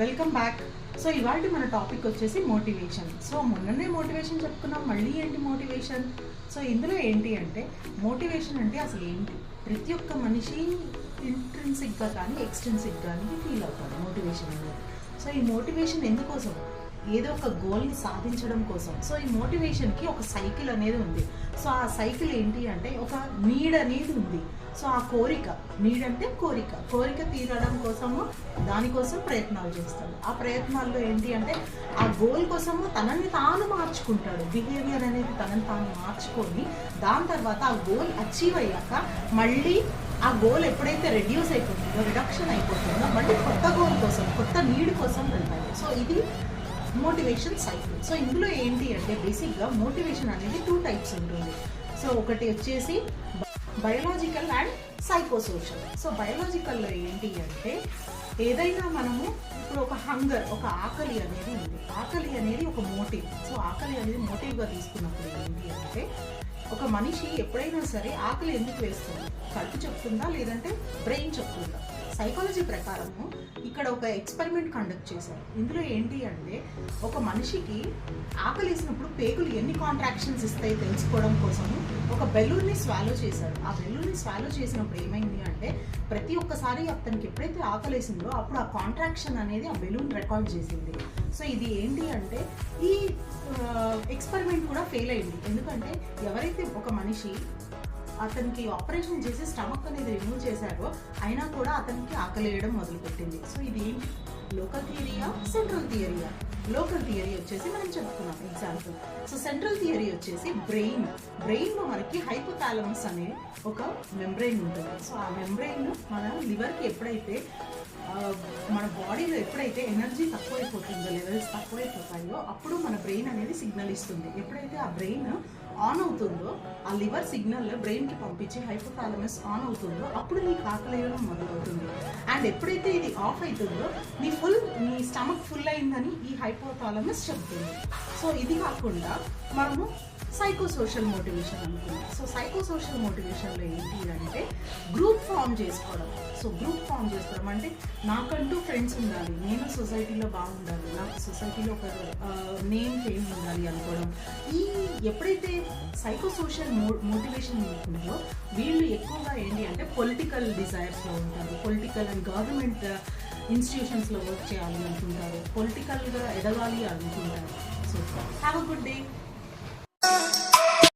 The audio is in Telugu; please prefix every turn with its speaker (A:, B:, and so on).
A: Welcome back. సో ఇవాళ మన టాపిక్ వచ్చేసి మోటివేషన్. సో మొన్ననే మోటివేషన్ చెప్పుకున్నాం, మళ్ళీ ఏంటి మోటివేషన్? సో ఇందులో ఏంటి అంటే మోటివేషన్ అంటే అసలు ఏంటి? ప్రతి ఒక్క మనిషి ఇంట్రిన్సిక్గా కానీ ఎక్స్ట్రిన్సిక్ కానీ ఫీల్ అవుతాడు మోటివేషన్ అనేది. సో ఈ మోటివేషన్ ఎందుకోసం? ఏదో ఒక గోల్ని సాధించడం కోసం. సో ఈ మోటివేషన్కి ఒక సైకిల్ అనేది ఉంది. సో ఆ సైకిల్ ఏంటి అంటే ఒక నీడ్ అనేది ఉంది. సో ఆ కోరిక, నీడ్ అంటే కోరిక తీరడం కోసము దానికోసం ప్రయత్నాలు చేస్తాడు. ఆ ప్రయత్నాల్లో ఏంటి అంటే ఆ గోల్ కోసము తనని తాను మార్చుకుంటాడు. బిహేవియర్ అనేది తనని తాను మార్చుకొని దాని తర్వాత ఆ గోల్ అచీవ్ అయ్యాక మళ్ళీ ఆ గోల్ ఎప్పుడైతే రిడక్షన్ అయిపోతుందో మళ్ళీ కొత్త గోల్ కోసం, కొత్త నీడ్ కోసం వెళ్తాడు. సో ఇది మోటివేషన్ సైకిల్. సో ఇందులో ఏంటి అంటే బేసిక్గా మోటివేషన్ అనేది 2 టైప్స్ ఉంటుంది. సో ఒకటి వచ్చేసి బయోలాజికల్ అండ్ సైకోసోషల్. సో బయోలాజికల్లో ఏంటి అంటే ఏదైనా మనము ఇప్పుడు ఒక హంగర్, ఒక ఆకలి అనేది ఉంది. ఆకలి అనేది ఒక మోటివ్. సో ఆకలి అనేది మోటివ్గా తీసుకున్నప్పుడు ఏంటి అంటే ఒక మనిషి ఎప్పుడైనా సరే ఆకలి ఎందుకు వేస్తుంది? కడుపు చెప్తుందా లేదంటే బ్రెయిన్ చెప్తుందా? సైకాలజీ ప్రకారము ఇక్కడ ఒక ఎక్స్పెరిమెంట్ కండక్ట్ చేశారు. ఇందులో ఏంటి అంటే ఒక మనిషికి ఆకలి వేసినప్పుడు పేగులు ఎన్ని కాంట్రాక్షన్స్ ఇస్తాయి తెలుసుకోవడం కోసము ఒక బెలూన్ని స్వాలో చేశారు. ఆ బెలూన్ని స్వాలో చేసినప్పుడు ఏమైంది అంటే ప్రతి ఒక్కసారి అతనికి ఎప్పుడైతే ఆకలి వేసిందో అప్పుడు ఆ కాంట్రాక్షన్ అనేది ఆ బెలూన్ రికార్డ్ చేసింది. సో ఇది ఏంటి అంటే ఈ ఎక్స్పెరిమెంట్ కూడా ఫెయిల్ అయింది. ఎందుకంటే ఎవరైతే ఒక మనిషి అతనికి ఆపరేషన్ చేసి స్టమక్ అనేది రిమూవ్ చేశారో అయినా కూడా అతనికి ఆకలి వేయడం మొదలుపెట్టింది. సో ఇది ఏంటి? లోకల్ థియరీయా, సెంట్రల్ థియరీయా? లోకల్ థియరీ వచ్చేసి మనం చెప్పుకున్నాం ఎగ్జాంపుల్. సో సెంట్రల్ థియరీ వచ్చేసి బ్రెయిన్లో మనకి హైపోథాలమస్ అనే ఒక మెంబ్రెయిన్ ఉంటుంది. సో ఆ మెంబ్రెయిన్ మన లివర్కి ఎప్పుడైతే మన బాడీలో ఎప్పుడైతే ఎనర్జీ తక్కువైపోతుందో, లెవెల్స్ తక్కువైపోతాయో అప్పుడు మన బ్రెయిన్ అనేది సిగ్నల్ ఇస్తుంది. ఎప్పుడైతే ఆ బ్రెయిన్ ఆన్ అవుతుందో ఆ లివర్ సిగ్నల్ బ్రెయిన్కి పంపించి హైపోథాలమస్ ఆన్ అవుతుందో అప్పుడు నీకు ఆకలేయడం మొదలవుతుంది. అండ్ ఎప్పుడైతే ఇది ఆఫ్ అవుతుందో నీ స్టమక్ ఫుల్ అయిందని ఈ హైపోథాలమస్ చెప్తుంది. సో ఇది కాకుండా మనము సైకోసోషల్ మోటివేషన్ అనుకున్నాం. సో సైకోసోషల్ మోటివేషన్లో ఏంటి అంటే గ్రూప్ ఫామ్ చేసుకోవడం. సో గ్రూప్ ఫామ్ చేసుకోవడం అంటే నాకంటూ ఫ్రెండ్స్ ఉండాలి, నేను సొసైటీలో బాగుండాలి, నాకు సొసైటీలో ఒక ఫేమ్ ఉండాలి అనుకోవడం. ఈ ఎప్పుడైతే సైకోసోషల్ మోటివేషన్ ఉంటుందో వీళ్ళు ఎక్కువగా ఏంటి అంటే పొలిటికల్ డిజైర్స్లో ఉంటారు. పొలిటికల్ అండ్ గవర్నమెంట్ ఇన్స్టిట్యూషన్స్లో వర్క్ చేయాలి అనుకుంటారు, పొలిటికల్గా ఎదగాలి అనుకుంటారు. So have a good day.